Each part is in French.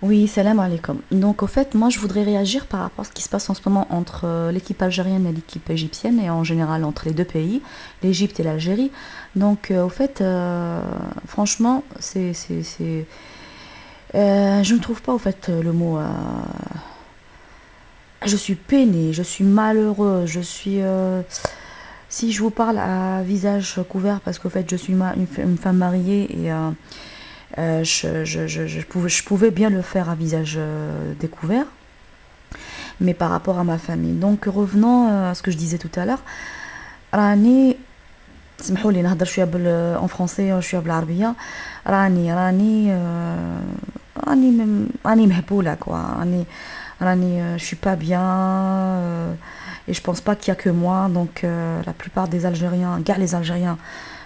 Oui, salam alaikum. Donc, au fait, moi, je voudrais réagir par rapport à ce qui se passe en ce moment entre l'équipe algérienne et l'équipe égyptienne, et en général entre les deux pays, l'Égypte et l'Algérie. Donc, au fait, franchement, je ne trouve pas, au fait, le mot. Je suis peinée, je suis malheureuse, si je vous parle à visage couvert, parce qu'au fait, je suis une femme mariée et je pouvais bien le faire à visage découvert, mais par rapport à ma famille. Donc revenons à ce que je disais tout à l'heure. راني سمحوا لي نهضر شويه en français وشويه بالعربيه. راني راني مهبوله كوا je suis pas bien, et je pense pas qu'il y a que moi. Donc la plupart des Algériens, gars les Algériens,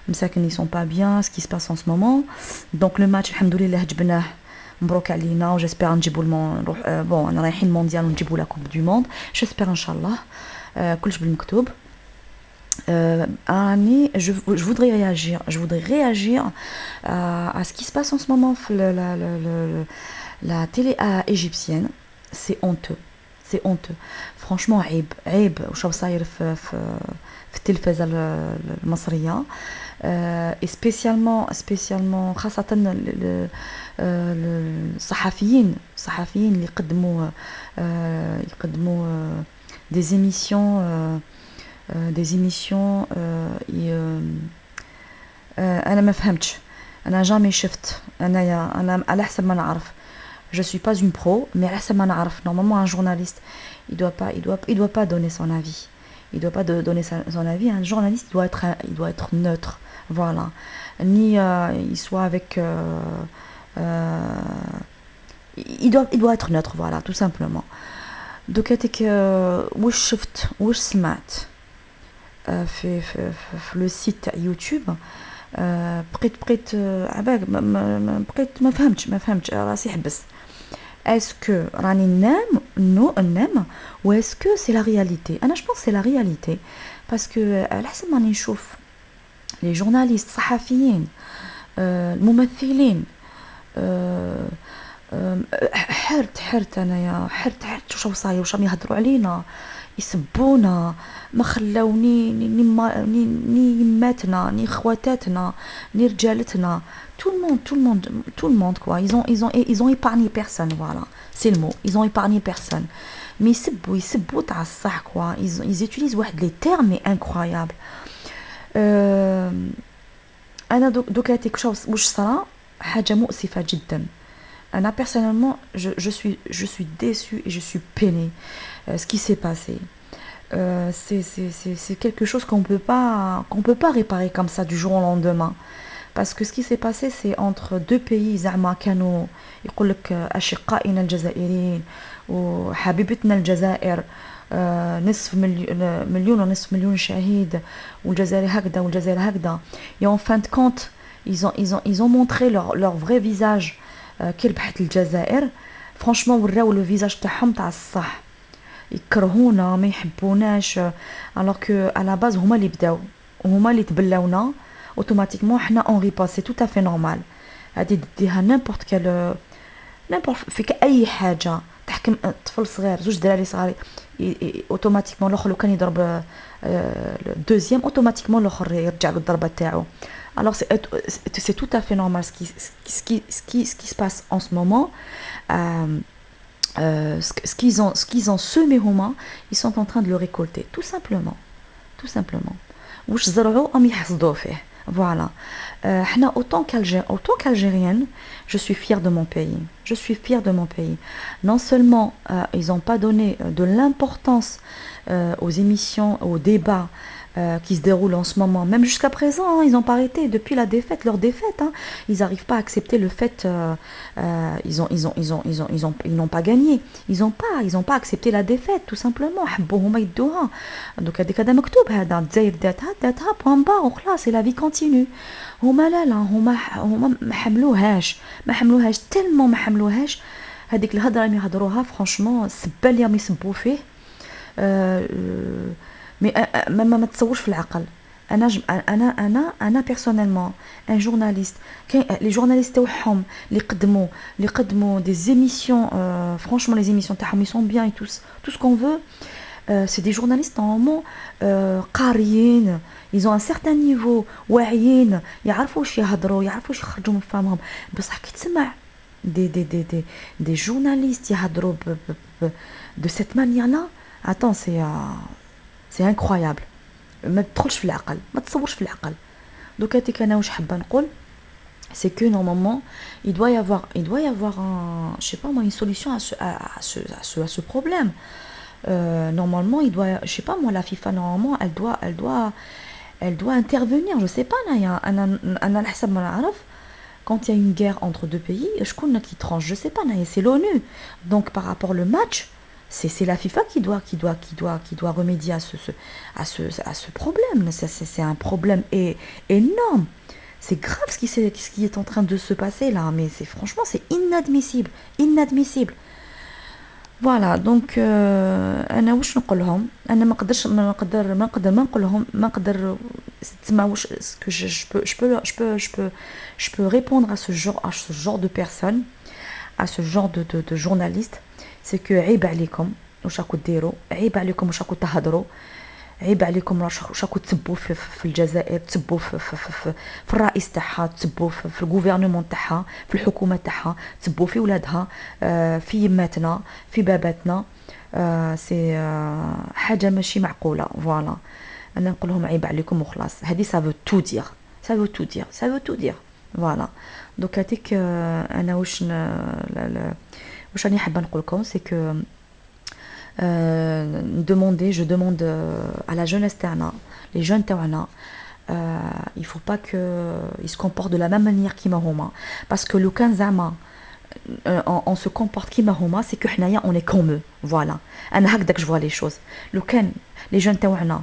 مساكن ils sont pas bien ce qui se passe en ce moment. Donc le match alhamdoulilah جبناه مبروك علينا وجيسبر نجيبوا نروح بون انا رايحين المونديال ونجيبوا لا كوب دو موند جيسبر ان شاء الله. كلش بالمكتوب. Je voudrais réagir à ce qui se passe en ce moment la télé égyptienne. C'est honteux, c'est honteux. Franchement عيب عيب وش راهو صاير في التلفزة المصرية. et spécialement خاصة الصحفيين اللي يقدموا des émissions انا ما فهمتش. انا جامي شفت انا على حسب ما نعرف. Je suis pas une pro, mais على حسب ما نعرف normalement un journaliste il doit pas donner son avis. Il doit pas donner son avis. Un journaliste il doit être neutre, voilà. Ni il soit avec il doit être neutre, voilà, tout simplement. Donc هذيك واش شفت واش سمعت في le site تاع يوتيوب. بقيت عباك بقيت ما فهمتش راسي حبس. Est-ce que راني ننام ou est-ce que c'est la réalité. انا je pense que c'est la réalité parce que على حسب ما نشوف les journalistes صحفيين الممثلين آه، حرت انايا حرت واش صاير واش راهم يهضروا علينا يسبونا. ما خلاوني ني يماتنا ني خواتاتنا ني رجالتنا. Tout le monde quoi. Ils ont épargné personne, voilà, c'est le mot. Ils ont épargné personne. Mais يسبوا تاع الصح quoi. Ils utilisent واحد les termes mais incroyables. euh, انا دوك هاتيك واش صرا حاجه مؤسفه جدا. Anna, personnellement, je suis déçue et je suis peinée. Ce qui s'est passé. C'est quelque chose qu'on peut pas réparer comme ça du jour au lendemain. Parce que ce qui s'est passé, c'est entre deux pays. زعما كانوا يقول لك أشقائنا الجزائريين وحبيبتنا الجزائر. نصف مليون ونصف مليون شهيد والجزائر هكذا والجزائر هكذا. Et en fin de compte, ils ont montré leur vrai visage. كي ربحت الجزائر فرانشمون وراو لو فيزاج تاعهم تاع الصح. يكرهونا ما يحبوناش alors que à la base هما اللي بداو وهما اللي تبلاونا اوتوماتيكمون حنا اون ريباس. سي تو افي نورمال. هادي ديها نيمبورت فيك اي حاجه تحكم طفل صغير زوج دراري صغاري اوتوماتيكمون الاخر لو كان يضرب الدوزيام اوتوماتيكمون الاخر يرجع له الضربه تاعو. Alors c'est tout à fait normal ce qui se passe en ce moment. Euh, ce qu'ils ont semé aux mains, ils sont en train de le récolter, tout simplement. Tout simplement. واش زرعوا راهم يحصدوا فيه. Voilà. Autant qu'Algérienne, je suis fière de mon pays. Je suis fière de mon pays. Non seulement ils n'ont pas donné de l'importance aux émissions, aux débats qui se déroulent en ce moment, même jusqu'à présent, hein, ils n'ont pas arrêté depuis leur défaite. Hein. Ils n'arrivent pas à accepter le fait, ils n'ont pas gagné. Ils ont pas accepté la défaite, tout simplement. حبوهم يدوها. Donc هذيك هذا مكتوب هذا الجزائر داتها بوان با وخلاص la vie continue. هما لا هما ما حملوهاش تلمو ما حملوهاش. هذيك الهضره اللي يهضروها فرانشمون السبه اللي راهم يسبوا فيه. مي ما تصورش في العقل انا personnellement un journaliste les journalistes تاعهم اللي قدموا des émissions franchement les émissions تاعهم ils sont bien et tout ce qu'on veut. C'est des journalistes normalement قاريين, ils ont un certain niveau, واعيين, يعرفوا واش يهضروا, يعرفوا واش يخرجوا من فمهم. بصح كي تسمع des journalistes يهضروا de cette manière-là, attends, c'est incroyable. ما تدخلش في العقل, ما تصورش في العقل. Donc هاتيك انا واش حابه نقول, c'est que normalement il doit y avoir je sais pas moi, une solution à ce problème. Normalement il doit, je sais pas moi, la FIFA normalement elle doit intervenir, je sais pas là, انا على حسب ما نعرف quand il y a une guerre entre deux pays, شكون qui tranche, je sais pas là, c'est l'ONU. Donc par rapport au match, c'est la FIFA qui doit remédier à ce problème. C'est un problème énorme. C'est grave ce qui est en train de se passer là, mais franchement c'est inadmissible. Voilà, donc انا واش نقول لهم, انا ما نقدر تسمع واش que je peux répondre à ce genre de personnes, à ce genre de journalistes. C'est que عيب عليكم واش راكم ديروا, عيب عليكم واش راكم تهضروا, عيب عليكم واش راكم تسبوا في الجزائر, تسبوا في الرئيس تاعها, تسبوا في الغوفرنمون تاعها, في الحكومه تاعها, تسبوا في ولادها, في يماتنا, في باباتنا. سي حاجه ماشي معقوله. فوالا, انا نقول لهم عيب عليكم وخلاص. هذه ça veut tout dire. فوالا, دونك هذيك انا واش راني حابه نقول لكم, سي كو je demande à la jeunesse تاعنا, les jeunes تاعنا, il faut pas que ils se comportent de la même manière كيما هما, parce que لو كان زعما on se comporte كيما هما, c'est que حنايا on est comme eux. Voilà, انا هكذاك je vois les choses. لو كان les jeunes تاعنا,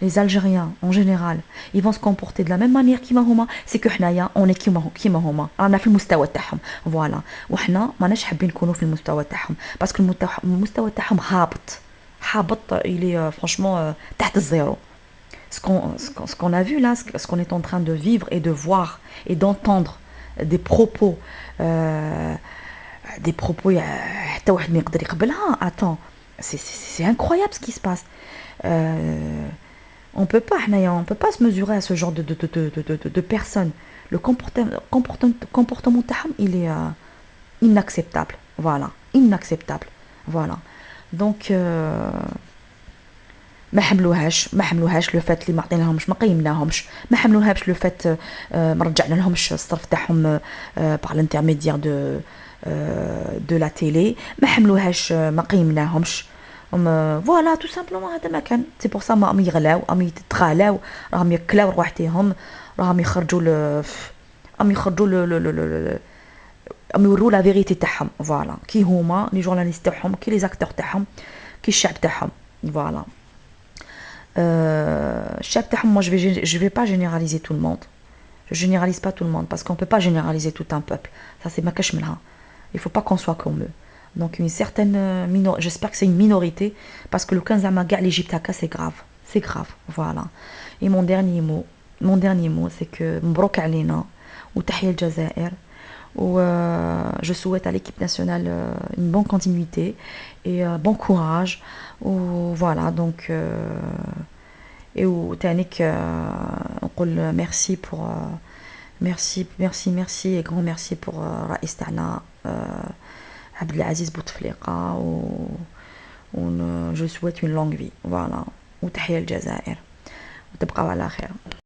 les Algériens en général, ils vont se comporter de la même manière كيما هما, c'est que حنايا on est كيما هما, رانا في المستوى تاعهم. فوالا, وحنا ماناش حابين نكونوا في المستوى تاعهم, باسكو المستوى تاعهم هابط il est franchement تحت الزيرو. Ce qu'on a vu là, ce qu'on est en train de vivre et de voir et d'entendre des propos حتى واحد ما يقدر يقبلها. Attends, c'est incroyable ce qui se passe. On peut pas se mesurer à ce genre de personnes. Le comportement تاعهم il est inacceptable. Voilà, inacceptable. Voilà, donc ما حملوهاش لو فات اللي ما عطيناهمش, ما قيمناهمش, ما حملوهاش لو فات ما رجعنا لهمش الصرف تاعهم par l'intermédiaire de la télé, ما حملوهاش, ما قيمناهمش. فوالا تو سامبلومون هذا ما كان. سي بور سا ما راهم يغلاو, راهم يتغالاو, راهم يكلاو رواحتهم, راهم يخرجوا راهم يوروا لا فيريتي تاعهم. فوالا, كي هما لي جورناليست تاعهم, كي لي زاكتور تاعهم, كي الشعب تاعهم. فوالا, الشعب تاعهم, moi je vais pas généraliser tout le monde. Je généralise pas tout le monde parce qu'on peut pas généraliser tout un peuple. Ça c'est ma cache منها. Il faut pas qu'on soit comme eux. Donc une certaine j'espère que c'est une minorité, parce que le 15 amaga l'Égypte c'est grave. Voilà. Et mon dernier mot c'est que مبروك علينا وتحية الجزائر, ou je souhaite à l'équipe nationale une bonne continuité et bon courage. Ou voilà, donc et ou تانيك نقول merci pour merci et grand merci pour رئيس تاعنا عبد العزيز بوتفليقة, و je souhaite une longue vie. Voilà, وتحية الجزائر, وتبقاو على خير.